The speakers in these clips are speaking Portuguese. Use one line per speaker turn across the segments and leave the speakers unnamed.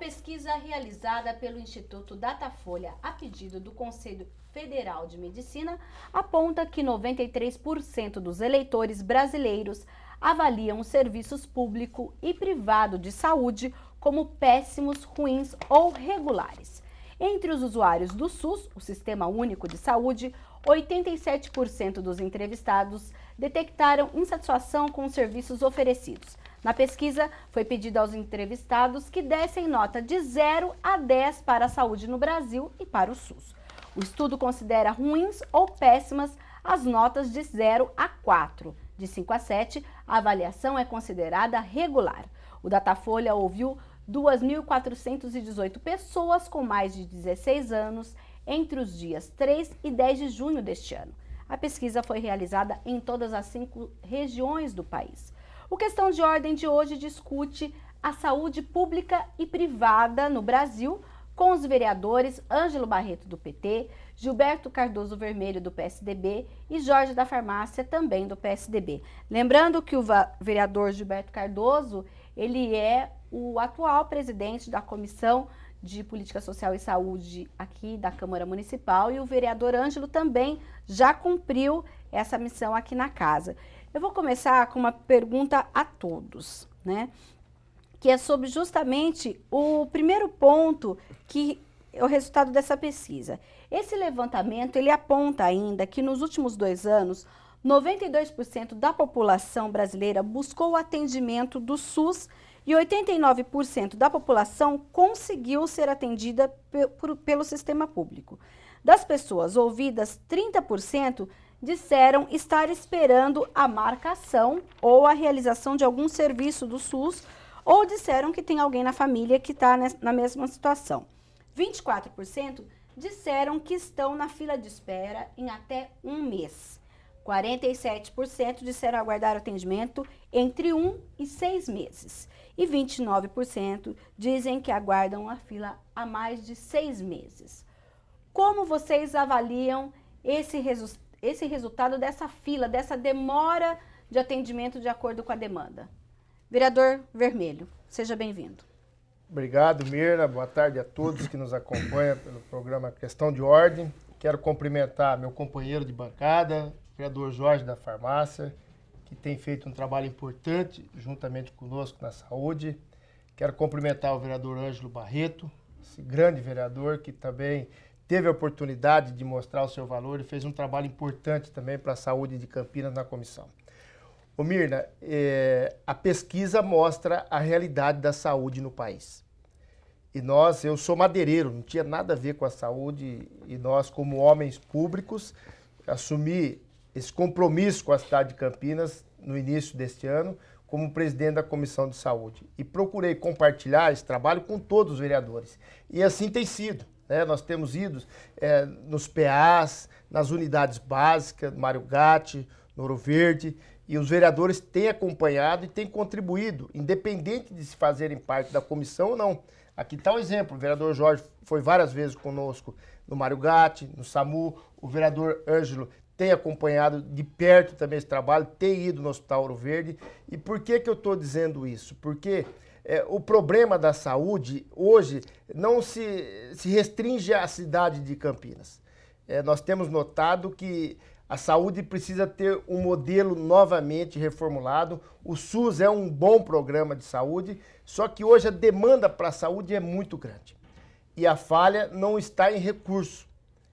pesquisa realizada pelo Instituto Datafolha a pedido do Conselho Federal de Medicina aponta que 93% dos eleitores brasileiros avaliam os serviços público e privado de saúde como péssimos, ruins ou regulares. Entre os usuários do SUS, o Sistema Único de Saúde, 87% dos entrevistados detectaram insatisfação com os serviços oferecidos. Na pesquisa, foi pedido aos entrevistados que dessem nota de 0 a 10 para a saúde no Brasil e para o SUS. O estudo considera ruins ou péssimas as notas de 0 a 4. De 5 a 7, a avaliação é considerada regular. O Datafolha ouviu 2.418 pessoas com mais de 16 anos entre os dias 3 e 10 de junho deste ano. A pesquisa foi realizada em todas as 5 regiões do país. O Questão de Ordem de hoje discute a saúde pública e privada no Brasil com os vereadores Ângelo Barreto, do PT, Gilberto Cardoso Vermelho, do PSDB e Jorge da Farmácia, também do PSDB. Lembrando que o vereador Gilberto Cardoso, ele é o atual presidente da Comissão de Política Social e Saúde aqui da Câmara Municipal e o vereador Ângelo também já cumpriu essa missão aqui na casa. Eu vou começar com uma pergunta a todos, né? Que é sobre justamente o primeiro ponto, que é o resultado dessa pesquisa. Esse levantamento, ele aponta ainda que nos últimos 2 anos, 92% da população brasileira buscou o atendimento do SUS e 89% da população conseguiu ser atendida pelo sistema público. Das pessoas ouvidas, 30% disseram estar esperando a marcação ou a realização de algum serviço do SUS, ou disseram que tem alguém na família que está na mesma situação. 24% disseram que estão na fila de espera em até 1 mês. 47% disseram aguardar atendimento entre 1 e 6 meses. E 29% dizem que aguardam a fila há mais de 6 meses. Como vocês avaliam esse resultado dessa fila, dessa demora de atendimento de acordo com a demanda? Vereador Vermelho, seja bem-vindo.
Obrigado, Mirna. Boa tarde a todos que nos acompanham pelo programa Questão de Ordem. Quero cumprimentar meu companheiro de bancada, o vereador Jorge da Farmácia, que tem feito um trabalho importante juntamente conosco na saúde. Quero cumprimentar o vereador Ângelo Barreto, esse grande vereador que também teve a oportunidade de mostrar o seu valor e fez um trabalho importante também para a saúde de Campinas na comissão. Ô Mirna, a pesquisa mostra a realidade da saúde no país. E eu sou madeireiro, não tinha nada a ver com a saúde, e nós, como homens públicos, assumi esse compromisso com a cidade de Campinas no início deste ano, como presidente da Comissão de Saúde. E procurei compartilhar esse trabalho com todos os vereadores. E assim tem sido. Nós temos ido nos PAs, nas unidades básicas, Mário Gatti, no Ouro Verde, e os vereadores têm acompanhado e têm contribuído, independente de se fazerem parte da comissão ou não. Aqui está um exemplo, o vereador Jorge foi várias vezes conosco no Mário Gatti, no SAMU, o vereador Ângelo tem acompanhado de perto também esse trabalho, tem ido no Hospital Ouro Verde. E por que eu estou dizendo isso? Porque o problema da saúde hoje não se restringe à cidade de Campinas. Nós temos notado que a saúde precisa ter um modelo novamente reformulado. O SUS é um bom programa de saúde, só que hoje a demanda para a saúde é muito grande. E a falha não está em recurso.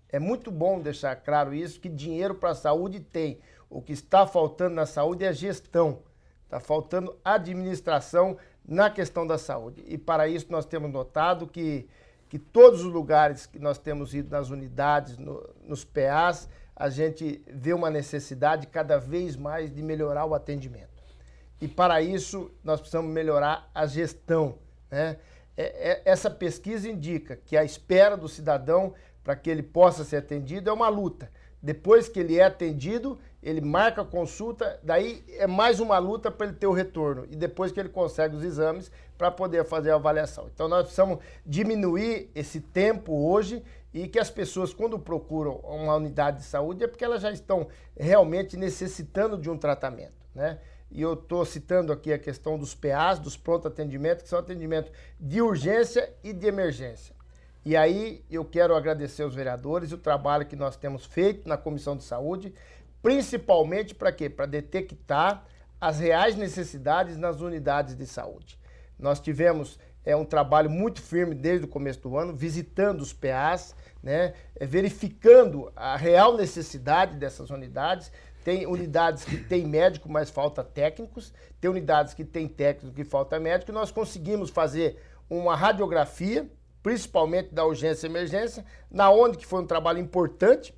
É muito bom deixar claro isso, que dinheiro para a saúde tem. O que está faltando na saúde é gestão. Está faltando administração na questão da saúde. E para isso nós temos notado que todos os lugares que nós temos ido, nas unidades, nos PAs, a gente vê uma necessidade cada vez mais de melhorar o atendimento. E para isso nós precisamos melhorar a gestão, né? Essa pesquisa indica que a espera do cidadão para que ele possa ser atendido é uma luta. Depois que ele é atendido, ele marca a consulta, daí é mais uma luta para ele ter o retorno. E depois que ele consegue os exames para poder fazer a avaliação. Então nós precisamos diminuir esse tempo hoje e que as pessoas, quando procuram uma unidade de saúde, é porque elas já estão realmente necessitando de um tratamento, né? e eu estou citando aqui a questão dos PAs, dos pronto atendimento, que são atendimento de urgência e de emergência. E aí eu quero agradecer aos vereadores o trabalho que nós temos feito na Comissão de Saúde, principalmente para quê? Para detectar as reais necessidades nas unidades de saúde. Nós tivemos um trabalho muito firme desde o começo do ano, visitando os PAs, né, verificando a real necessidade dessas unidades. Tem unidades que tem médico, mas falta técnicos. Tem unidades que tem técnico e falta médico. E nós conseguimos fazer uma radiografia, principalmente da urgência e emergência, na onde que foi um trabalho importante,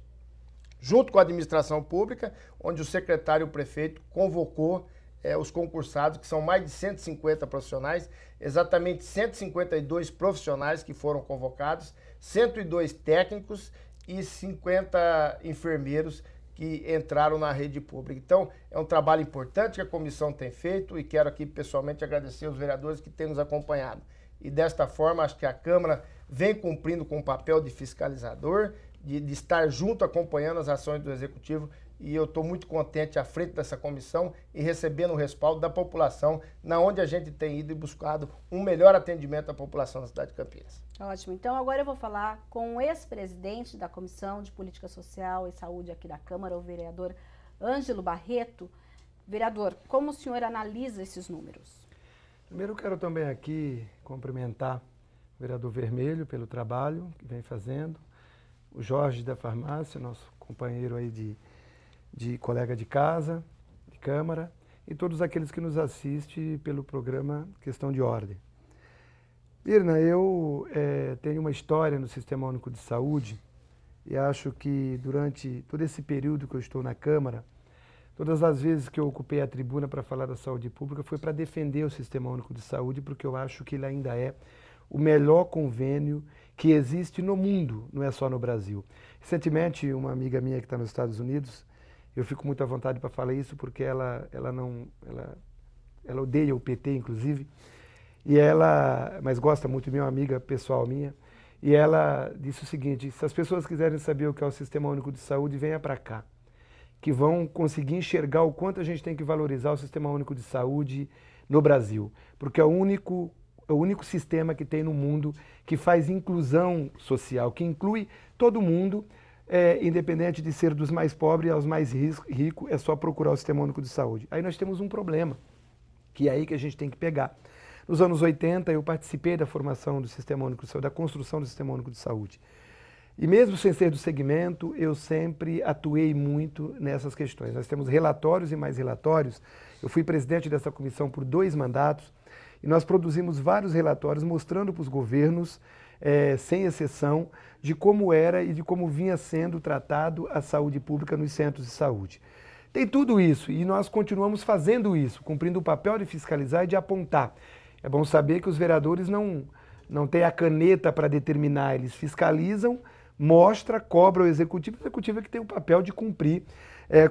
junto com a administração pública, onde o secretário e o prefeito convocou os concursados, que são mais de 150 profissionais, exatamente 152 profissionais que foram convocados, 102 técnicos e 50 enfermeiros que entraram na rede pública. Então, é um trabalho importante que a comissão tem feito e quero aqui pessoalmente agradecer aos vereadores que têm nos acompanhado. E desta forma, acho que a Câmara vem cumprindo com o papel de fiscalizador, de estar junto acompanhando as ações do Executivo, e eu estou muito contente à frente dessa comissão e recebendo o respaldo da população, na onde a gente tem ido e buscado um melhor atendimento à população da cidade de Campinas.
Ótimo. Então agora eu vou falar com o ex-presidente da Comissão de Política Social e Saúde aqui da Câmara, o vereador Ângelo Barreto. Vereador, como o senhor analisa esses números?
Primeiro eu quero também aqui cumprimentar o vereador Vermelho pelo trabalho que vem fazendo, o Jorge da Farmácia, nosso companheiro aí de colega de casa, de Câmara, e todos aqueles que nos assistem pelo programa Questão de Ordem. Mirna, eu tenho uma história no Sistema Único de Saúde e acho que durante todo esse período que eu estou na Câmara, todas as vezes que eu ocupei a tribuna para falar da saúde pública foi para defender o Sistema Único de Saúde, porque eu acho que ele ainda é o melhor convênio que existe no mundo, não é só no Brasil. Recentemente, uma amiga minha que está nos Estados Unidos, eu fico muito à vontade para falar isso porque ela odeia o PT, inclusive, mas gosta muito, minha amiga pessoal minha, e ela disse o seguinte: se as pessoas quiserem saber o que é o Sistema Único de Saúde, venha para cá, que vão conseguir enxergar o quanto a gente tem que valorizar o Sistema Único de Saúde no Brasil, porque é o único sistema que tem no mundo que faz inclusão social, que inclui todo mundo, independente de ser dos mais pobres aos mais ricos, é só procurar o Sistema Único de Saúde. Aí nós temos um problema, que é aí que a gente tem que pegar. Nos anos 80, eu participei da formação do Sistema Único de Saúde, da construção do Sistema Único de Saúde. E mesmo sem ser do segmento, eu sempre atuei muito nessas questões. Nós temos relatórios e mais relatórios. Eu fui presidente dessa comissão por 2 mandatos, e nós produzimos vários relatórios mostrando para os governos, sem exceção, de como era e de como vinha sendo tratado a saúde pública nos centros de saúde. Tem tudo isso e nós continuamos fazendo isso, cumprindo o papel de fiscalizar e de apontar. É bom saber que os vereadores não têm a caneta para determinar, eles fiscalizam, mostra, cobra o executivo é que tem o papel de cumprir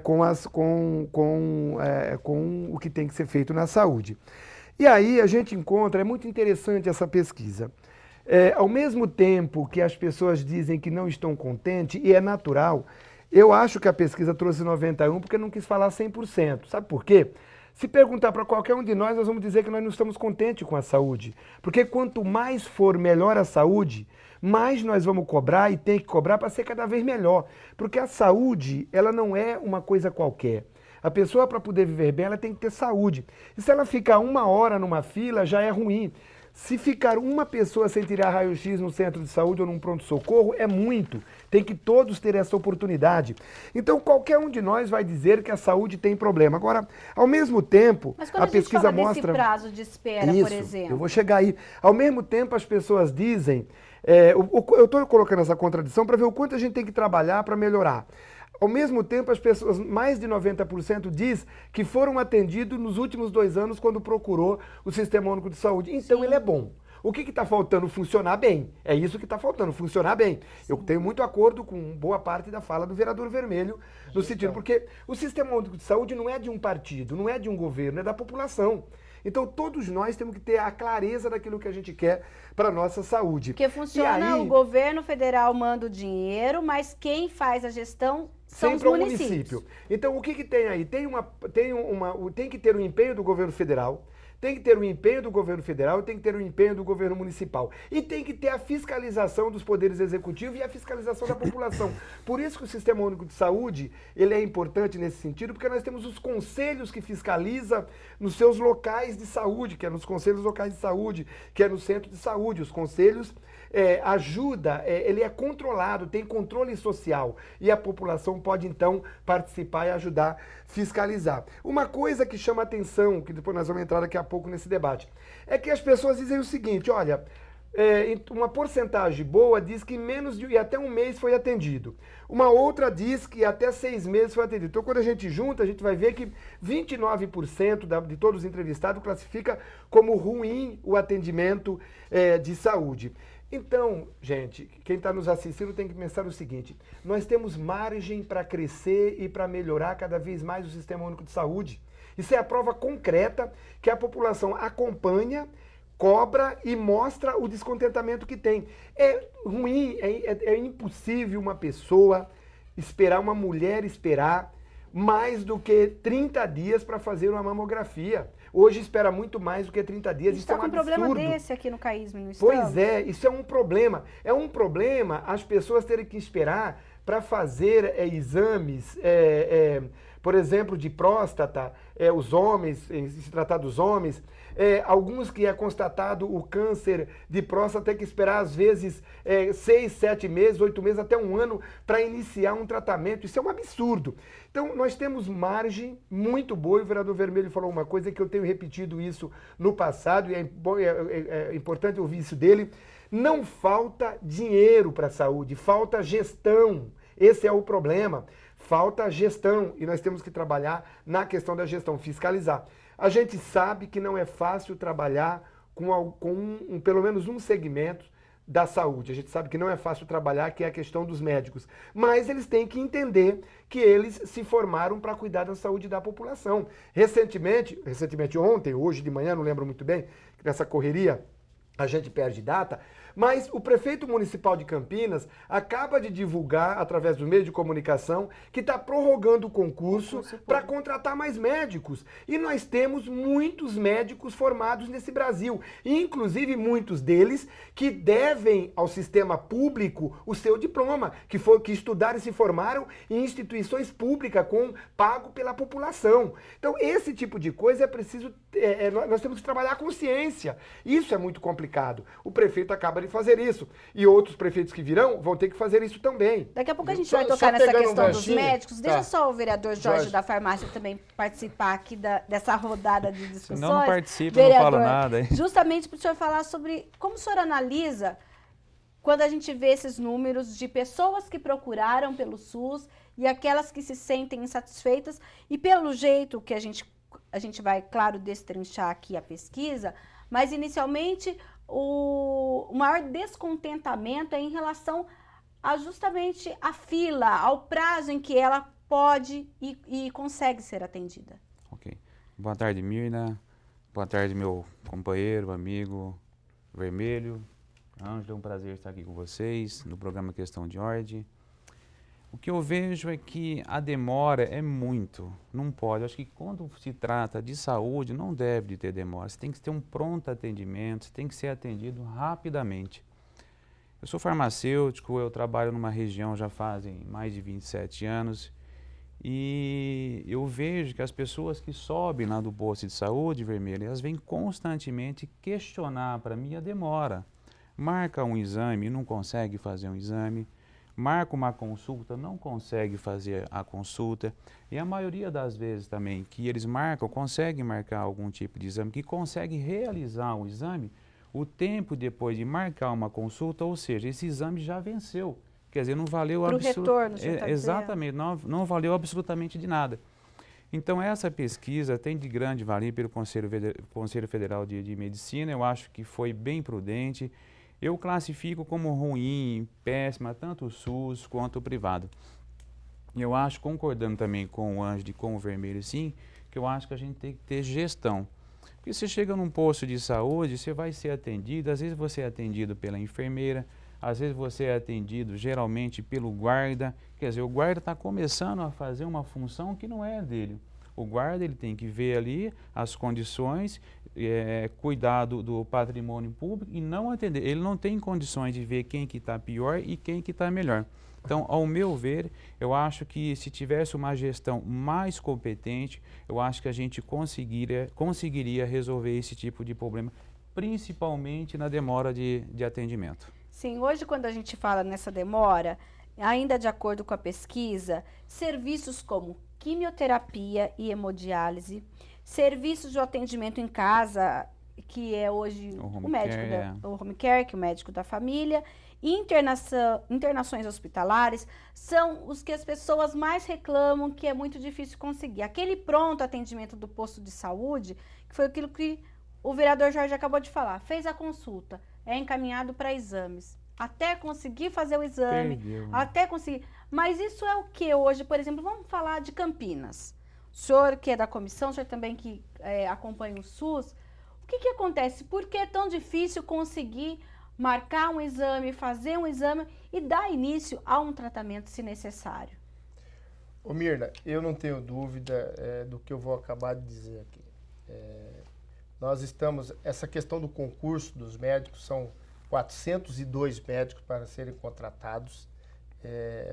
com o que tem que ser feito na saúde. E aí a gente encontra, é muito interessante essa pesquisa. Ao mesmo tempo que as pessoas dizem que não estão contentes, e é natural, eu acho que a pesquisa trouxe 91 porque não quis falar 100%. Sabe por quê? Se perguntar para qualquer um de nós vamos dizer que nós não estamos contentes com a saúde. Porque quanto mais for melhor a saúde, mais nós vamos cobrar e tem que cobrar para ser cada vez melhor. Porque a saúde, ela não é uma coisa qualquer. A pessoa, para poder viver bem, ela tem que ter saúde. E se ela ficar 1 hora numa fila, já é ruim. Se ficar uma pessoa sem tirar raio-x no centro de saúde ou num pronto-socorro, é muito. Tem que todos ter essa oportunidade. Então, qualquer um de nós vai dizer que a saúde tem problema. Agora, ao mesmo tempo, a pesquisa mostra...
Mas prazo de espera,
isso,
por exemplo...
eu vou chegar aí. Ao mesmo tempo, as pessoas dizem... eu estou colocando essa contradição para ver o quanto a gente tem que trabalhar para melhorar. Ao mesmo tempo, as pessoas, mais de 90% diz que foram atendidos nos últimos 2 anos quando procurou o Sistema Único de Saúde. Então, Sim. Ele é bom. O que está faltando? Funcionar bem. É isso que está faltando, funcionar bem. Sim. Eu tenho muito acordo com boa parte da fala do vereador Vermelho, no sentido, porque o Sistema Único de Saúde não é de um partido, não é de um governo, é da população. Então todos nós temos que ter a clareza daquilo que a gente quer para a nossa saúde.
Porque funciona, o governo federal manda o dinheiro, mas quem faz a gestão são os municípios.
Então o que tem aí? Tem que ter o empenho do governo federal, tem que ter o empenho do governo federal, tem que ter o empenho do governo municipal. E tem que ter a fiscalização dos poderes executivos e a fiscalização da população. Por isso que o Sistema Único de Saúde, ele é importante nesse sentido, porque nós temos os conselhos que fiscalizam nos seus locais de saúde, que é nos conselhos locais de saúde, que é no centro de saúde. Os conselhos ele é controlado, tem controle social. E a população pode, então, participar e ajudar a fiscalizar. Uma coisa que chama atenção, que depois nós vamos entrar daqui a pouco nesse debate, é que as pessoas dizem o seguinte, olha, uma porcentagem boa diz que menos de até um mês foi atendido. Uma outra diz que até 6 meses foi atendido. Então, quando a gente junta, a gente vai ver que 29% de todos os entrevistados classifica como ruim o atendimento de saúde. Então, gente, quem está nos assistindo tem que pensar o seguinte, nós temos margem para crescer e para melhorar cada vez mais o Sistema Único de Saúde. Isso é a prova concreta que a população acompanha, cobra e mostra o descontentamento que tem. É ruim, é impossível uma pessoa esperar, uma mulher esperar mais do que 30 dias para fazer uma mamografia. Hoje espera muito mais do que 30 dias.
Isso é um absurdo. A gente está com um problema desse aqui no CAISM, no estado.
Pois é, isso é um problema. É um problema as pessoas terem que esperar para fazer exames, por exemplo, de próstata, os homens, se tratar dos homens, alguns que é constatado o câncer de próstata tem que esperar às vezes 6, 7 meses, 8 meses, até 1 ano para iniciar um tratamento. Isso é um absurdo. Então nós temos margem muito boa, e o vereador Vermelho falou uma coisa que eu tenho repetido isso no passado, e é importante ouvir isso dele. Não falta dinheiro para a saúde, falta gestão. Esse é o problema. Falta gestão e nós temos que trabalhar na questão da gestão, fiscalizar. A gente sabe que não é fácil trabalhar com pelo menos um segmento da saúde. A gente sabe que não é fácil trabalhar, que é a questão dos médicos. Mas eles têm que entender que eles se formaram para cuidar da saúde da população. Recentemente ontem, hoje de manhã, não lembro muito bem, nessa correria a gente perde data, mas o prefeito municipal de Campinas acaba de divulgar, através do meio de comunicação, que está prorrogando o concurso para contratar mais médicos. E nós temos muitos médicos formados nesse Brasil, inclusive muitos deles que devem ao sistema público o seu diploma, que estudaram e se formaram em instituições públicas pago pela população. Então, esse tipo de coisa é preciso, nós temos que trabalhar a consciência. Isso é muito complicado. O prefeito acaba de fazer isso. E outros prefeitos que virão vão ter que fazer isso também.
Daqui a pouco a gente vai tocar nessa questão dos médicos. Deixa só o vereador Jorge da Farmácia também participar aqui dessa rodada de discussões.
Se não participa, vereador, não falo nada. Hein?
Justamente para o senhor falar sobre como o senhor analisa quando a gente vê esses números de pessoas que procuraram pelo SUS e aquelas que se sentem insatisfeitas. E pelo jeito que a gente vai, claro, destrinchar aqui a pesquisa, mas inicialmente o maior descontentamento é em relação a justamente a fila, ao prazo em que ela pode e consegue ser atendida.
Ok. Boa tarde, Mirna. Boa tarde, meu companheiro, amigo Vermelho. Ângelo, é um prazer estar aqui com vocês no programa Questão de Ordem. O que eu vejo é que a demora é muito, não pode. Acho que quando se trata de saúde, não deve de ter demora. Você tem que ter um pronto atendimento, você tem que ser atendido rapidamente. Eu sou farmacêutico, eu trabalho numa região já fazem mais de 27 anos e eu vejo que as pessoas que sobem lá do posto de saúde, Vermelho, elas vêm constantemente questionar para mim a demora. Marca um exame e não consegue fazer um exame. Marca uma consulta, não consegue fazer a consulta. E a maioria das vezes também que eles marcam, conseguem marcar algum tipo de exame, que consegue realizar o exame, o tempo depois de marcar uma consulta, ou seja, esse exame já venceu. Quer dizer, não valeu absolutamente. Exatamente, não valeu absolutamente de nada. Então essa pesquisa tem de grande valia pelo Conselho Federal de Medicina, eu acho que foi bem prudente. Eu classifico como ruim, péssima, tanto o SUS quanto o privado. E eu acho, concordando também com o Ângelo e com o Vermelho, sim, que eu acho que a gente tem que ter gestão. Porque você chega num posto de saúde, você vai ser atendido, às vezes você é atendido pela enfermeira, às vezes você é atendido geralmente pelo guarda. Quer dizer, o guarda está começando a fazer uma função que não é dele. O guarda ele tem que ver ali as condições, cuidar do patrimônio público e não atender. Ele não tem condições de ver quem que está pior e quem que está melhor. Então, ao meu ver, eu acho que se tivesse uma gestão mais competente, eu acho que a gente conseguiria resolver esse tipo de problema, principalmente na demora de atendimento.
Sim, hoje quando a gente fala nessa demora, ainda de acordo com a pesquisa, serviços como quimioterapia e hemodiálise, serviços de atendimento em casa, que é hoje o médico o home care, que é o médico da família, e internações hospitalares, são os que as pessoas mais reclamam que é muito difícil conseguir. Aquele pronto atendimento do posto de saúde, que foi aquilo que o vereador Jorge acabou de falar, fez a consulta, é encaminhado para exames. Até conseguir fazer o exame, até conseguir. Mas isso é o que hoje, por exemplo, vamos falar de Campinas. O senhor que é da comissão, o senhor também que acompanha o SUS, o que acontece? Por que é tão difícil conseguir marcar um exame, fazer um exame e dar início a um tratamento se necessário?
Ô Mirna, eu não tenho dúvida do que eu vou acabar de dizer aqui. Nós estamos, essa questão do concurso dos médicos, são 402 médicos para serem contratados.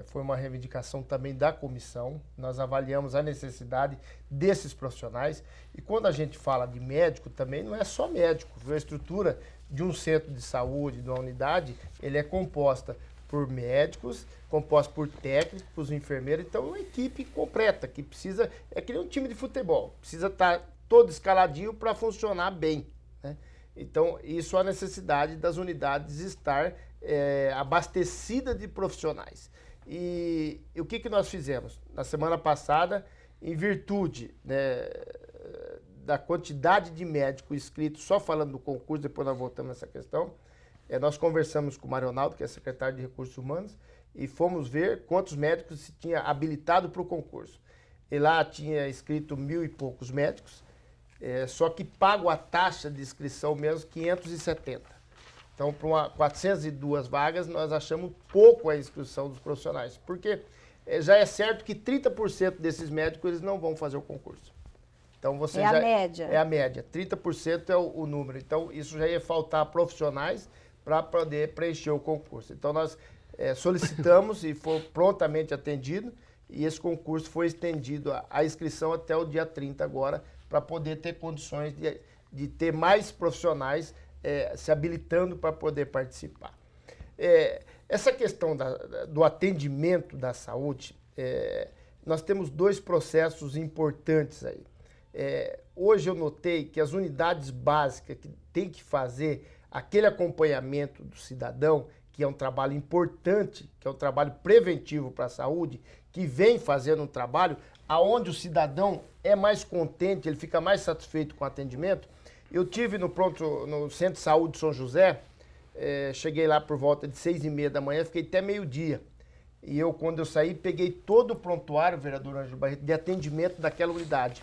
Foi uma reivindicação também da comissão. Nós avaliamos a necessidade desses profissionais. E quando a gente fala de médico, também não é só médico. A estrutura de um centro de saúde, de uma unidade, ele é composta por médicos, composta por técnicos, enfermeiros. Então, é uma equipe completa, que precisa, é que nem um time de futebol, precisa estar todo escaladinho para funcionar bem, né? Então, isso é a necessidade das unidades estar abastecida de profissionais. E o que nós fizemos? Na semana passada, em virtude, né, da quantidade de médicos inscritos, só falando do concurso, depois nós voltamos nessa questão, nós conversamos com o Marionaldo, que é secretário de Recursos Humanos, e fomos ver quantos médicos se tinha habilitado para o concurso. E lá tinha inscrito 1.000 e poucos médicos, só que pago a taxa de inscrição mesmo 570. Então, para 402 vagas, nós achamos pouco a inscrição dos profissionais, porque já é certo que 30% desses médicos eles não vão fazer o concurso. Então, você
a média.
É a média, 30% é o número. Então, isso já ia faltar profissionais para poder preencher o concurso. Então, nós solicitamos e foi prontamente atendido, e esse concurso foi estendido a inscrição até o dia 30 agora, para poder ter condições de ter mais profissionais se habilitando para poder participar. Essa questão do atendimento da saúde, nós temos dois processos importantes aí. Hoje eu notei que as unidades básicas que tem que fazer aquele acompanhamento do cidadão, que é um trabalho importante, que é um trabalho preventivo para a saúde, que vem fazendo um trabalho aonde o cidadão é mais contente, ele fica mais satisfeito com o atendimento. Eu tive no Centro de Saúde de São José, cheguei lá por volta de 6h30 da manhã, fiquei até meio-dia. E quando eu saí, peguei todo o prontuário, vereador Ângelo Barreto, de atendimento daquela unidade.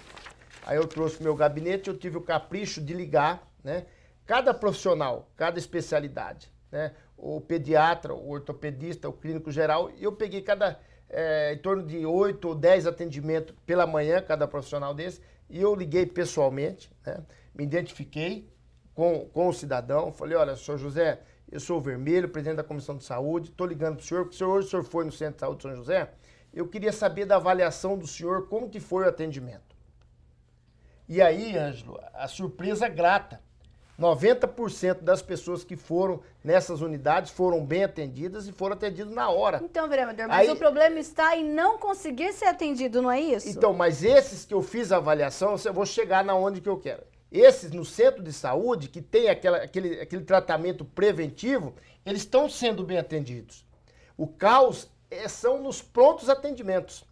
Aí eu trouxe meu gabinete, eu tive o capricho de ligar, né, cada profissional, cada especialidade, né, o pediatra, o ortopedista, o clínico geral, e eu peguei em torno de 8 ou 10 atendimentos pela manhã, cada profissional desse, e eu liguei pessoalmente, né, me identifiquei com o cidadão, falei, olha, senhor José, eu sou o Vermelho, presidente da Comissão de Saúde, estou ligando para o senhor, porque hoje o senhor foi no Centro de Saúde de São José, eu queria saber da avaliação do senhor, como que foi o atendimento. E aí, Ângelo, a surpresa grata, 90% das pessoas que foram nessas unidades foram bem atendidas e foram atendidas na hora.
Então, vereador, mas o problema está em não conseguir ser atendido, não é isso?
Então, mas esses que eu fiz a avaliação, eu vou chegar na onde que eu quero. Esses no centro de saúde, que tem aquele tratamento preventivo, eles estão sendo bem atendidos. O caos são nos prontos atendimentos.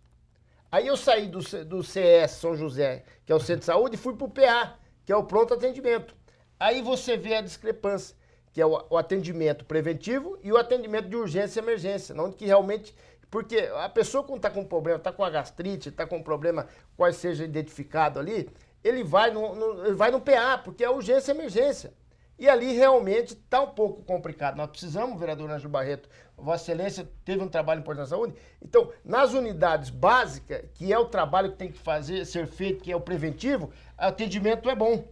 Aí eu saí do CS São José, que é o centro de saúde, e fui para o PA, que é o pronto atendimento. Aí você vê a discrepância, que é o atendimento preventivo e o atendimento de urgência e emergência, onde que realmente... Porque a pessoa quando está com problema, está com a gastrite, está com um problema, qual seja identificado ali, ele vai no PA, porque é urgência e emergência. E ali realmente está um pouco complicado. Nós precisamos, vereador Ângelo Barreto, Vossa Excelência teve um trabalho importante na saúde. Então, nas unidades básicas, que é o trabalho que tem que ser feito, que é o preventivo, o atendimento é bom.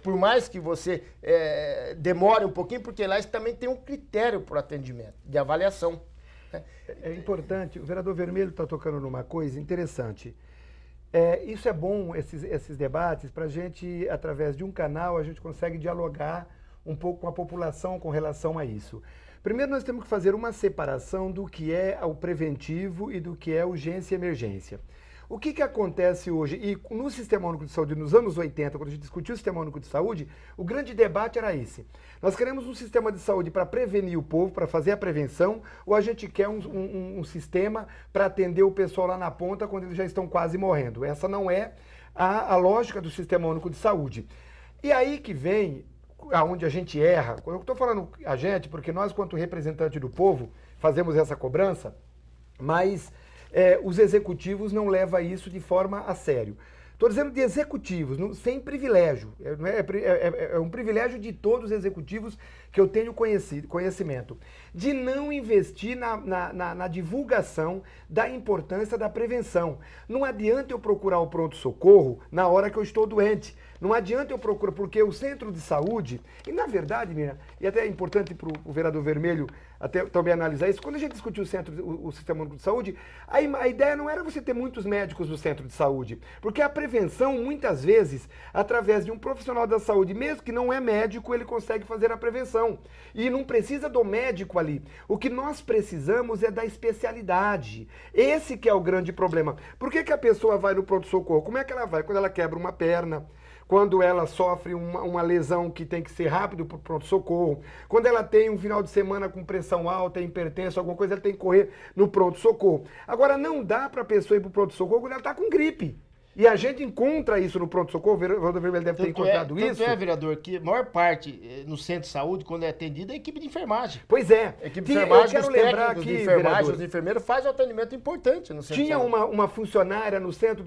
Por mais que você demore um pouquinho, porque lá também tem um critério para o atendimento, de avaliação. Né?
É importante, o vereador Vermelho está tocando numa coisa interessante. Isso é bom, esses debates, para a gente, através de um canal, a gente consegue dialogar um pouco com a população com relação a isso. Primeiro, nós temos que fazer uma separação do que é o preventivo e do que é urgência e emergência. O que acontece hoje, e no Sistema Único de Saúde, nos anos 80, quando a gente discutiu o Sistema Único de Saúde, o grande debate era esse. Nós queremos um sistema de saúde para prevenir o povo, para fazer a prevenção, ou a gente quer um sistema para atender o pessoal lá na ponta quando eles já estão quase morrendo. Essa não é a lógica do Sistema Único de Saúde. E aí que vem aonde a gente erra. Eu estou falando a gente, porque nós, quanto representante do povo, fazemos essa cobrança, mas os executivos não levam isso de forma a sério. Estou dizendo de executivos, sem privilégio. É um privilégio de todos os executivos que eu tenho conhecimento. De não investir na divulgação da importância da prevenção. Não adianta eu procurar o pronto-socorro na hora que eu estou doente. Não adianta eu procurar, porque o centro de saúde, e na verdade, Miriam, e até é importante para o vereador Vermelho até também analisar isso, quando a gente discutiu o Sistema Único de Saúde, a ideia não era você ter muitos médicos no centro de saúde, porque a prevenção, muitas vezes, através de um profissional da saúde, mesmo que não é médico, ele consegue fazer a prevenção. E não precisa do médico ali. O que nós precisamos é da especialidade. Esse que é o grande problema. Por que a pessoa vai no pronto-socorro? Como é que ela vai? Quando ela quebra uma perna, quando ela sofre uma lesão que tem que ser rápido para o pronto-socorro, quando ela tem um final de semana com pressão alta, hipertenso, alguma coisa, ela tem que correr no pronto-socorro. Agora, não dá para a pessoa ir para o pronto-socorro quando ela está com gripe. E a gente encontra isso no pronto-socorro, o vereador Vermelho deve ter encontrado isso.
Tanto vereador, que a maior parte no centro de saúde, quando é atendida, é a equipe de enfermagem.
Pois é.
A equipe de enfermagem,
eu quero lembrar aqui,
de enfermagem, os enfermeiros fazem um atendimento importante no centro de saúde.
Tinha uma funcionária no centro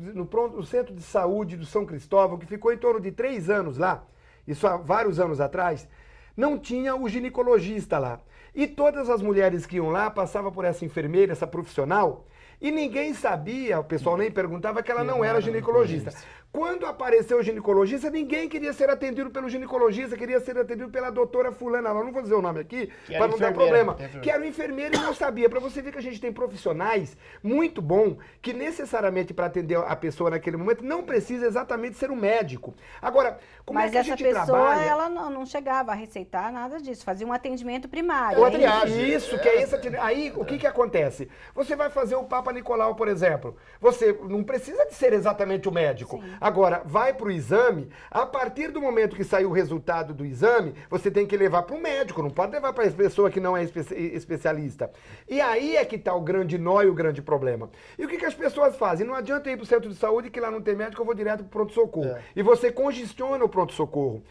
de saúde do São Cristóvão, que ficou em torno de 3 anos lá, isso há vários anos atrás, não tinha o ginecologista lá. E todas as mulheres que iam lá passavam por essa enfermeira, essa profissional, e ninguém sabia, o pessoal nem perguntava que ela não era ginecologista. Quando apareceu o ginecologista, ninguém queria ser atendido pelo ginecologista, queria ser atendido pela doutora fulana. Eu não vou dizer o nome aqui, para não dar problema. Que era o enfermeiro e não sabia. Para você ver que a gente tem profissionais muito bons, que necessariamente para atender a pessoa naquele momento, não precisa exatamente ser um médico. Agora, como é que a gente trabalha?
Mas essa pessoa, ela não chegava a receitar nada disso, fazia um atendimento primário.
Isso, que é esse atendimento. Aí, o que acontece? Você vai fazer o Papa Nicolau, por exemplo. Você não precisa de ser exatamente o médico.
Sim.
Agora, vai para o exame, a partir do momento que saiu o resultado do exame, você tem que levar para o médico, não pode levar para a pessoa que não é especialista. E aí é que está o grande nó e o grande problema. E o que as pessoas fazem? Não adianta eu ir para o centro de saúde, que lá não tem médico, eu vou direto para o pronto-socorro. E você congestiona o pronto-socorro.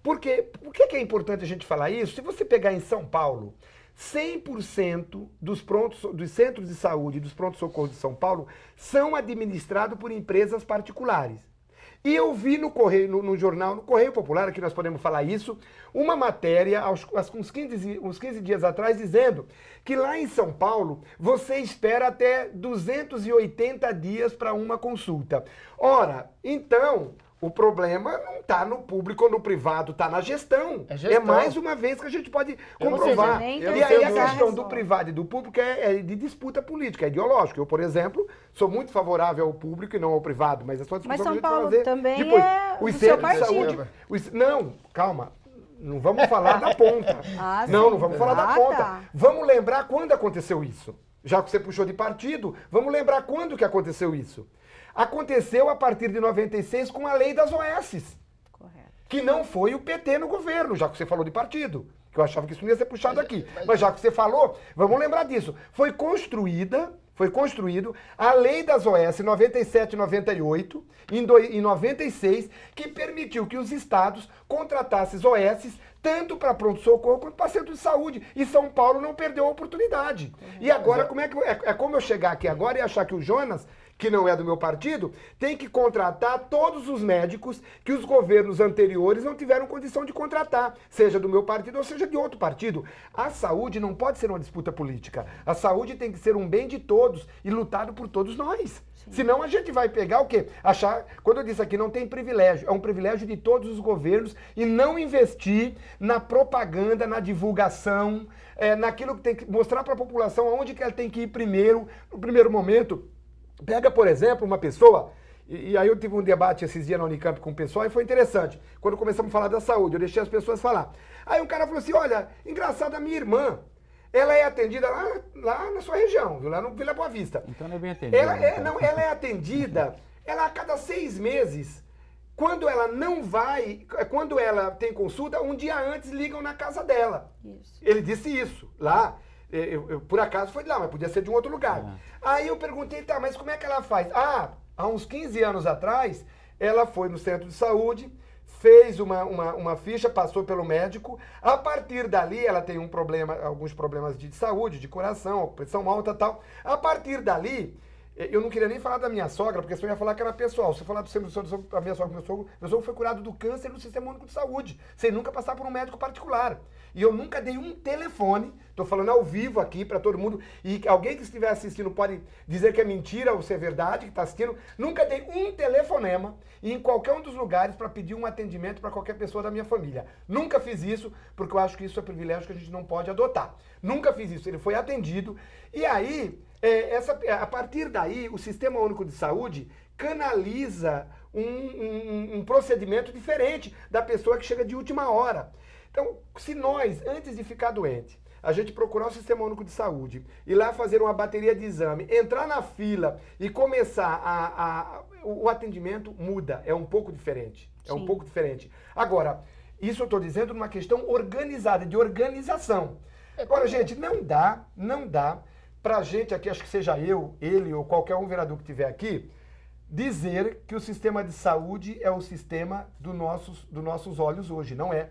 Por que é importante a gente falar isso? Se você pegar em São Paulo, 100% dos centros de saúde e dos pronto-socorros de São Paulo são administrados por empresas particulares. E eu vi no jornal, no Correio Popular, aqui nós podemos falar isso, uma matéria, uns 15 dias atrás, dizendo que lá em São Paulo, você espera até 280 dias para uma consulta. Ora, então, o problema não está no público ou no privado, está na gestão. É mais uma vez que a gente pode comprovar. E aí a questão do privado e do público é de disputa política, é ideológica. Eu, por exemplo, sou muito favorável ao público e não ao privado, mas é só discussão
que a gente vai fazer.
Mas São Paulo também depois,
é do seu partido.
Não, calma. Não vamos falar da ponta. Não vamos falar da ponta. Tá. Vamos lembrar quando aconteceu isso. Já que você puxou de partido, vamos lembrar quando que aconteceu isso. Aconteceu a partir de 96 com a lei das OS. Correto. Que não foi o PT no governo, já que você falou de partido. Que eu achava que isso não ia ser puxado aqui. Mas já que você falou, vamos lembrar disso. Foi construído a lei das OS 97 e 98, em 96, que permitiu que os estados contratassem OS tanto para pronto-socorro quanto para centro de saúde. E São Paulo não perdeu a oportunidade. E agora, como é como eu chegar aqui agora e achar que o Jonas que não é do meu partido, tem que contratar todos os médicos que os governos anteriores não tiveram condição de contratar, seja do meu partido ou seja de outro partido. A saúde não pode ser uma disputa política. A saúde tem que ser um bem de todos e lutado por todos nós. Sim. Senão a gente vai pegar o quê? Achar, quando eu disse aqui, não tem privilégio. É um privilégio de todos os governos e não investir na propaganda, na divulgação, naquilo que tem que mostrar para a população aonde que ela tem que ir primeiro, no primeiro momento. Pega, por exemplo, uma pessoa, e aí eu tive um debate esses dias na Unicamp com o pessoal e foi interessante. Quando começamos a falar da saúde, eu deixei as pessoas falar. Aí um cara falou assim, olha, engraçado, a minha irmã, ela é atendida lá na sua região, viu? Lá no Vila Boa Vista.
Então não é bem atendida.
Ela é atendida, ela a cada 6 meses, quando ela não vai, quando ela tem consulta, um dia antes ligam na casa dela. Isso. Ele disse isso lá. Eu, por acaso foi de lá, mas podia ser de um outro lugar. Aí eu perguntei, tá, mas como é que ela faz? Há uns 15 anos atrás, ela foi no centro de saúde, fez uma ficha, passou pelo médico. A partir dali, ela tem alguns problemas de saúde, de coração, pressão alta e tal. A partir dali, eu não queria nem falar da minha sogra, porque senão eu ia falar que era pessoal. Se eu falar da minha sogra, meu sogro foi curado do câncer no Sistema Único de Saúde, sem nunca passar por um médico particular. E eu nunca dei um telefone, estou falando ao vivo aqui para todo mundo, e alguém que estiver assistindo pode dizer que é mentira ou se é verdade, que está assistindo. Nunca dei um telefonema em qualquer um dos lugares para pedir um atendimento para qualquer pessoa da minha família. Nunca fiz isso, porque eu acho que isso é privilégio que a gente não pode adotar. Nunca fiz isso, ele foi atendido. E aí, a partir daí, o Sistema Único de Saúde canaliza um procedimento diferente da pessoa que chega de última hora. Então, se nós, antes de ficar doente, a gente procurar o Sistema Único de Saúde, ir lá fazer uma bateria de exame, entrar na fila e começar o atendimento muda, é um pouco diferente. É um pouco diferente. Agora, isso eu estou dizendo numa questão organizada, de organização. Agora, gente, não dá pra gente aqui, acho que seja eu, ele ou qualquer um vereador que estiver aqui, dizer que o sistema de saúde é o sistema dos nossos olhos hoje. Não é.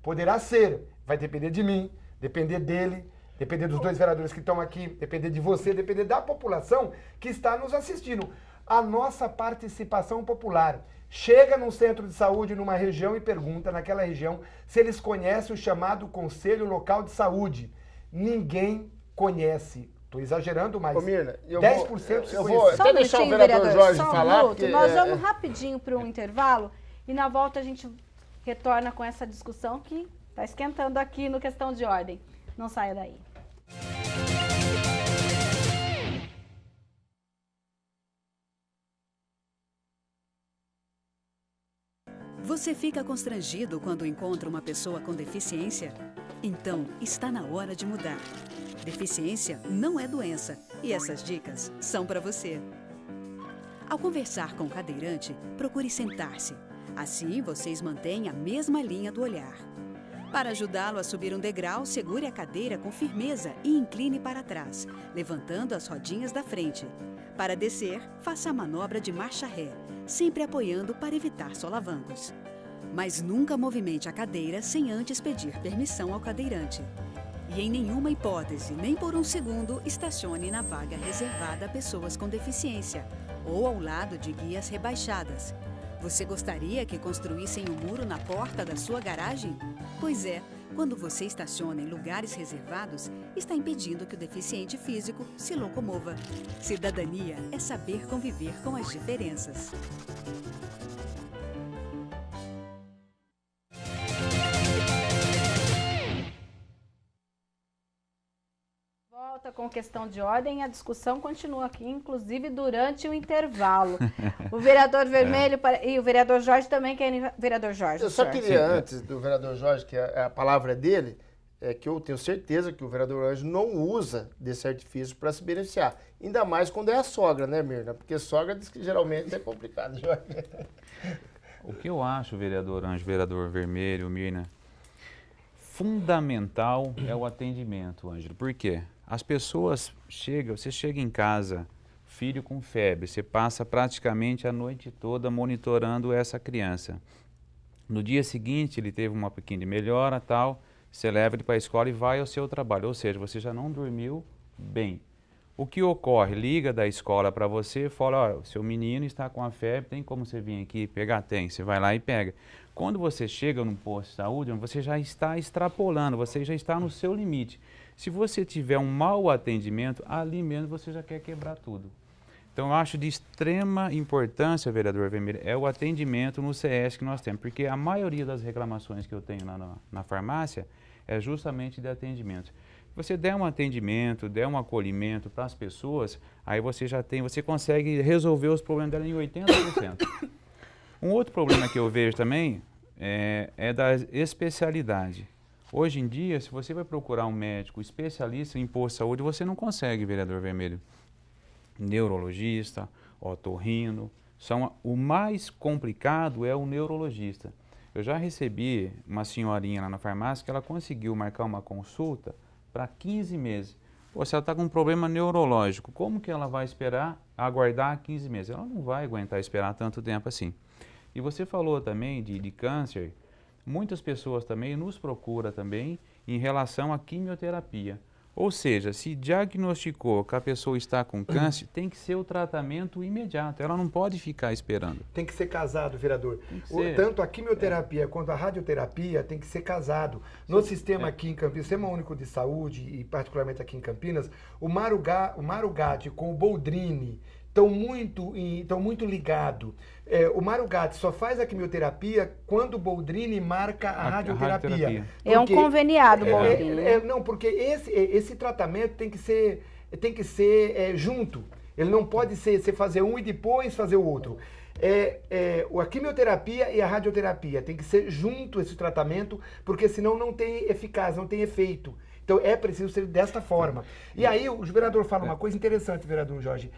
Poderá ser, vai depender de mim, depender dele, depender dos 2 vereadores que estão aqui, depender de você, depender da população que está nos assistindo. A nossa participação popular. Chega num centro de saúde, numa região e pergunta naquela região se eles conhecem o chamado Conselho Local de Saúde. Ninguém conhece. Estou exagerando, mas 10% se conhece.
Só um minutinho, vereador, só um minuto. Nós vamos rapidinho para um intervalo e na volta a gente retorna com essa discussão que está esquentando aqui no Questão de Ordem. Não saia daí.
Você fica constrangido quando encontra uma pessoa com deficiência? Então, está na hora de mudar. Deficiência não é doença e essas dicas são para você. Ao conversar com o cadeirante, procure sentar-se. Assim, vocês mantêm a mesma linha do olhar. Para ajudá-lo a subir um degrau, segure a cadeira com firmeza e incline para trás, levantando as rodinhas da frente. Para descer, faça a manobra de marcha ré, sempre apoiando para evitar solavancos. Mas nunca movimente a cadeira sem antes pedir permissão ao cadeirante. E em nenhuma hipótese, nem por um segundo, estacione na vaga reservada a pessoas com deficiência ou ao lado de guias rebaixadas. Você gostaria que construíssem um muro na porta da sua garagem? Pois é, quando você estaciona em lugares reservados, está impedindo que o deficiente físico se locomova. Cidadania é saber conviver com as diferenças.
Com Questão de Ordem, a discussão continua aqui, inclusive durante o intervalo. O vereador Vermelho e o vereador Jorge também querem... Vereador Jorge.
Eu só queria, antes do vereador Jorge, que a palavra é dele, que eu tenho certeza que o vereador Anjo não usa desse artifício para se beneficiar. Ainda mais quando é a sogra, né, Mirna? Porque sogra diz que geralmente é complicado, Jorge.
O que eu acho, vereador Anjo, vereador Vermelho, Mirna, fundamental é o atendimento, Ângelo. Por quê? As pessoas chegam, você chega em casa, filho com febre, você passa praticamente a noite toda monitorando essa criança. No dia seguinte, ele teve uma pequena melhora, tal, você leva ele para a escola e vai ao seu trabalho. Ou seja, você já não dormiu bem. O que ocorre? Liga da escola para você, fala, olha, o seu menino está com a febre, tem como você vir aqui pegar? Tem, você vai lá e pega. Quando você chega num posto de saúde, você já está extrapolando, você já está no seu limite. Se você tiver um mau atendimento, ali mesmo você já quer quebrar tudo. Então, eu acho de extrema importância, vereador Vermelho, é o atendimento no CS que nós temos, porque a maioria das reclamações que eu tenho na farmácia é justamente de atendimento. Se você der um atendimento, der um acolhimento para as pessoas, aí você consegue resolver os problemas dela em 80%. Um outro problema que eu vejo também é da especialidade. Hoje em dia, se você vai procurar um médico especialista em posto de saúde, você não consegue, vereador Vermelho. Neurologista, otorrino, o mais complicado é o neurologista. Eu já recebi uma senhorinha lá na farmácia que ela conseguiu marcar uma consulta para 15 meses. Pô, se ela está com um problema neurológico, como que ela vai aguardar 15 meses? Ela não vai aguentar esperar tanto tempo assim. E você falou também de câncer, muitas pessoas também nos procuram também em relação à quimioterapia. Ou seja, se diagnosticou que a pessoa está com câncer, tem que ser o tratamento imediato, ela não pode ficar esperando.
Tem que ser casado, vereador.
Ser.
Tanto a quimioterapia quanto a radioterapia tem que ser casado. No sistema aqui em Campinas, Sistema Único de Saúde, e particularmente aqui em Campinas, o Marugate com o Boldrini estão muito ligados. O Marugate só faz a quimioterapia quando o Boldrini marca a radioterapia.
É um conveniado, Boldrini.
Não, porque esse tratamento tem que ser junto. Ele não pode ser fazer um e depois fazer o outro. A quimioterapia e a radioterapia tem que ser junto esse tratamento, porque senão não tem eficácia, não tem efeito. Então é preciso ser desta forma. E aí o vereador fala uma coisa interessante, vereador Jorge.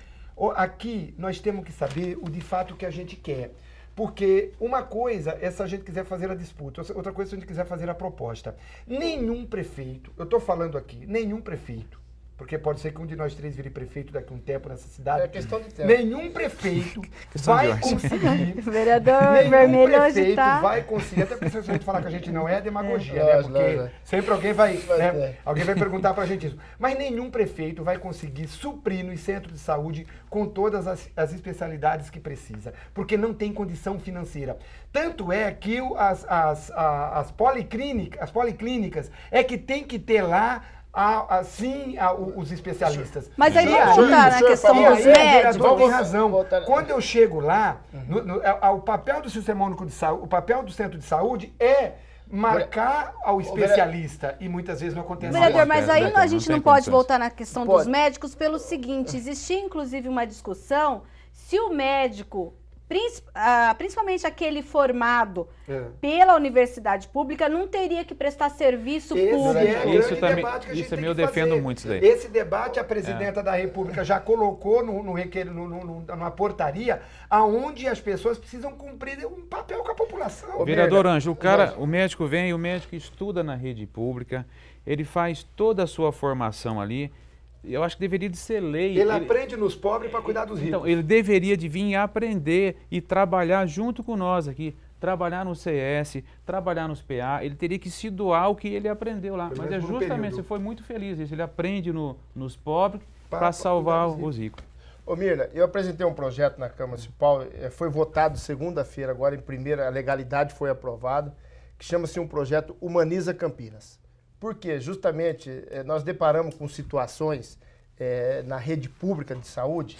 Aqui nós temos que saber o de fato que a gente quer. Porque uma coisa é se a gente quiser fazer a disputa, outra coisa é se a gente quiser fazer a proposta. Nenhum prefeito, eu estou falando aqui, nenhum prefeito, porque pode ser que um de nós três vire prefeito daqui a um tempo nessa cidade.
É questão de tempo.
Nenhum prefeito vai conseguir.
Vereador
Nenhum
Vermelho hoje
prefeito
tá...
vai conseguir. Até porque se a gente falar que a gente não é demagogia, né? Porque sempre alguém vai perguntar pra gente isso. Mas nenhum prefeito vai conseguir suprir nos centros de saúde com todas as especialidades que precisa. Porque não tem condição financeira. Tanto é que as policlínicas é que tem que ter lá os especialistas.
Mas aí vamos voltar na questão dos médicos.
Tem razão. Quando eu chego lá, o papel do Sistema Único de Saúde, o papel do centro de saúde é marcar ao especialista e muitas vezes não acontece.
Vereador, mas aí a gente não pode voltar na questão dos médicos pelo seguinte, existia inclusive uma discussão se o médico, principalmente aquele formado pela universidade pública, não teria que prestar serviço público.
Isso eu defendo muito isso daí.
Esse debate a presidenta da República já colocou numa portaria aonde as pessoas precisam cumprir um papel com a população.
Vereador Ângelo, o médico vem, o médico estuda na rede pública, ele faz toda a sua formação ali. Eu acho que deveria de ser lei.
Ele aprende nos pobres para cuidar dos ricos.
Então, ele deveria de vir aprender e trabalhar junto com nós aqui. Trabalhar no CS, trabalhar nos PA. Ele teria que se doar o que ele aprendeu lá. Mas justamente, você foi muito feliz isso. Ele aprende nos pobres para salvar os ricos.
Ô Mirna, eu apresentei um projeto na Câmara Municipal, foi votado segunda-feira, agora em primeira, a legalidade foi aprovada, que chama-se um projeto Humaniza Campinas. Porque justamente nós deparamos com situações na rede pública de saúde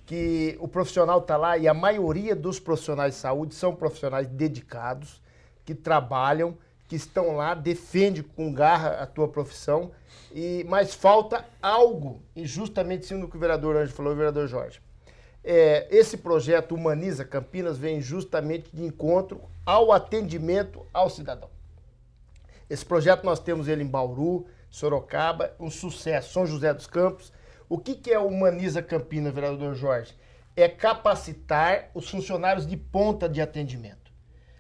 que o profissional está lá e a maioria dos profissionais de saúde são profissionais dedicados, que trabalham, que estão lá, defendem com garra a tua profissão, mas falta algo, e justamente sim no que o vereador Ângelo falou, o vereador Jorge. Esse projeto Humaniza Campinas vem justamente de encontro ao atendimento ao cidadão. Esse projeto nós temos ele em Bauru, Sorocaba, um sucesso, São José dos Campos. O que é o Humaniza Campinas, vereador Jorge? É capacitar os funcionários de ponta de atendimento.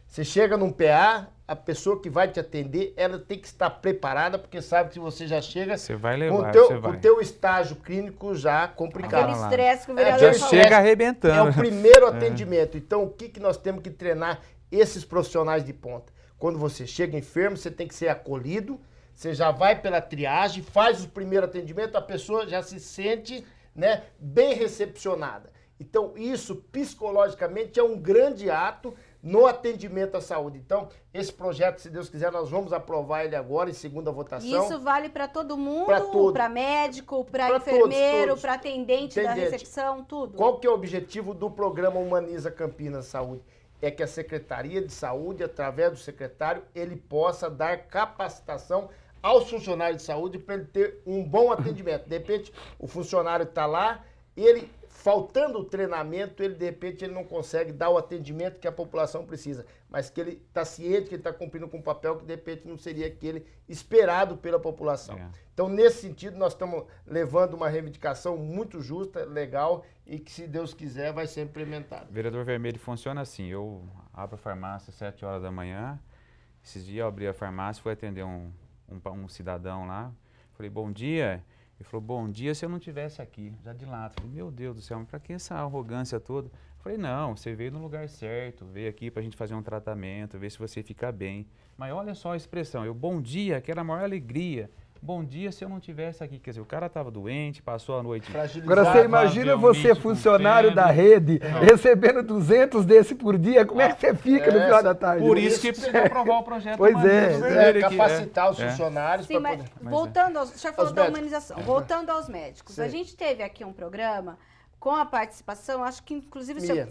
Você chega num PA, a pessoa que vai te atender, ela tem que estar preparada, porque sabe que se você já chega
você vai levar,
com o teu estágio clínico já complicado.
Aquele estresse que o vereador
já chega arrebentando.
É o primeiro atendimento. Então, o que nós temos que treinar esses profissionais de ponta? Quando você chega enfermo, você tem que ser acolhido, você já vai pela triagem, faz o primeiro atendimento, a pessoa já se sente né, bem recepcionada. Então, isso psicologicamente é um grande ato no atendimento à saúde. Então, esse projeto, se Deus quiser, nós vamos aprovar ele agora em segunda votação.
Isso vale para todo mundo? Para médico, para enfermeiro, para atendente da recepção, tudo?
Qual que é o objetivo do programa Humaniza Campinas Saúde? É que a Secretaria de Saúde, através do secretário, ele possa dar capacitação aos funcionários de saúde para ele ter um bom atendimento. De repente, o funcionário está lá, ele, faltando o treinamento, ele de repente ele não consegue dar o atendimento que a população precisa, mas que ele está ciente que ele está cumprindo com um papel que de repente não seria aquele esperado pela população. Então, nesse sentido, nós estamos levando uma reivindicação muito justa, legal e que, se Deus quiser, vai ser implementada.
Vereador Vermelho, funciona assim, eu abro a farmácia às 7 horas da manhã, esses dias eu abri a farmácia, fui atender um cidadão lá, falei, bom dia. Ele falou, bom dia se eu não estivesse aqui, já de lado. Falei, meu Deus do céu, mas pra que essa arrogância toda? Falei, não, você veio no lugar certo, veio aqui pra gente fazer um tratamento, ver se você fica bem. Mas olha só a expressão, bom dia, que era a maior alegria. Bom dia se eu não estivesse aqui. Quer dizer, o cara estava doente, passou a noite.
Agora você imagina você, funcionário da rede, recebendo 200 desse por dia, como é que você fica no final da tarde?
Por isso que precisa aprovar o projeto.
Pois
capacitar os funcionários.
Sim, mas voltando aos, o senhor falou da humanização, voltando aos médicos. Sim. A gente teve aqui um programa com a participação, acho que inclusive o senhor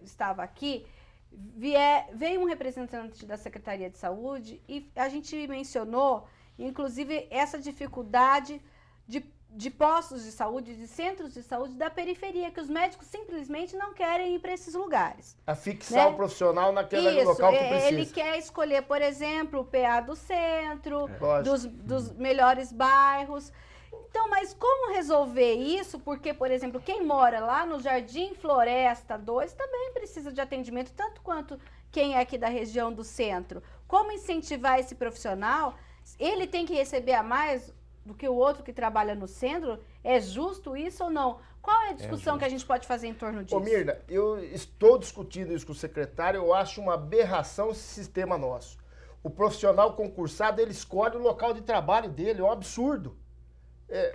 estava aqui, veio um representante da Secretaria de Saúde e a gente mencionou inclusive essa dificuldade de postos de saúde, de centros de saúde da periferia, que os médicos simplesmente não querem ir para esses lugares.
A fixar o profissional naquele local que precisa.
Ele quer escolher, por exemplo, o PA do centro, dos melhores bairros. Então, mas como resolver isso? Porque, por exemplo, quem mora lá no Jardim Floresta 2 também precisa de atendimento, tanto quanto quem é aqui da região do centro. Como incentivar esse profissional? Ele tem que receber a mais do que o outro que trabalha no centro? É justo isso ou não? Qual é a discussão que a gente pode fazer em torno disso?
Ô Mirna, eu estou discutindo isso com o secretário, eu acho uma aberração esse sistema nosso. O profissional concursado, ele escolhe o local de trabalho dele, é um absurdo.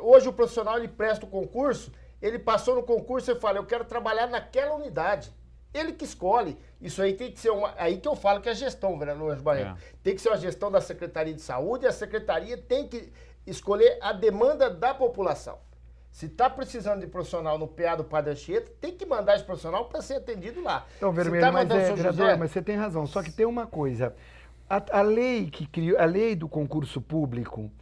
Hoje o profissional, ele presta o concurso, ele passou no concurso e fala, eu quero trabalhar naquela unidade. Ele que escolhe. Isso aí tem que ser aí que eu falo que é gestão, vereador Barreto. Tem que ser uma gestão da Secretaria de Saúde e a Secretaria tem que escolher a demanda da população. Se está precisando de profissional no PA do Padre Anchieta, tem que mandar esse profissional para ser atendido lá.
Então, Vermelho, vereador, mas você tem razão. Só que tem uma coisa. A lei que criou, a lei do concurso público,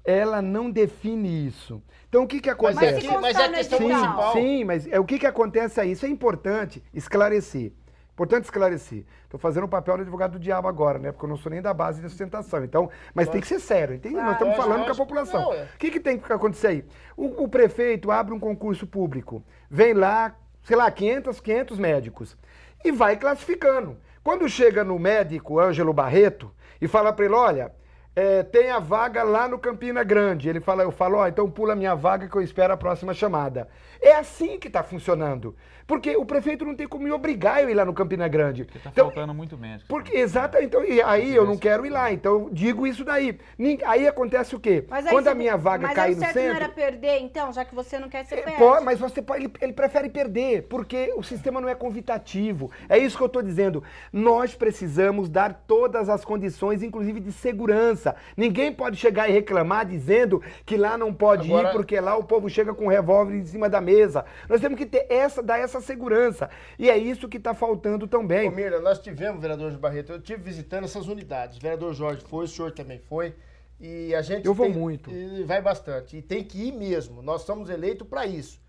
ela não define isso. Então, o que acontece?
Mas é a questão municipal.
Sim, mas o que acontece aí? Isso é importante esclarecer. Importante esclarecer. Estou fazendo o papel do advogado do diabo agora, né? Porque eu não sou nem da base de sustentação. Então, mas tem que ser sério, entende? Nós estamos falando com a população. O que tem que acontecer aí? O prefeito abre um concurso público, vem lá, sei lá, 500 médicos e vai classificando. Quando chega no médico Ângelo Barreto e fala para ele, olha, tem a vaga lá no Campina Grande. Eu falo, então pula a minha vaga que eu espero a próxima chamada. É assim que está funcionando. Porque o prefeito não tem como me obrigar a eu ir lá no Campina Grande.
Porque está faltando muito médico.
Exatamente. Então, e aí eu não quero ir lá. Então eu digo isso daí. Aí acontece o quê? Quando a minha vaga cair no centro... Mas
não era perder, então, já que você não quer ser perde.
Mas ele prefere perder, porque o sistema não é convidativo. É isso que eu estou dizendo. Nós precisamos dar todas as condições, inclusive de segurança. Ninguém pode chegar e reclamar dizendo que lá não pode ir, porque lá o povo chega com um revólver em cima da mesa. Nós temos que dar essa segurança. E é isso que está faltando também.
Ô Mirna, nós tivemos, vereador Barreto, eu estive visitando essas unidades. O vereador Jorge foi, o senhor também foi. E a gente
vou muito.
E vai bastante. E tem que ir mesmo. Nós somos eleitos para isso.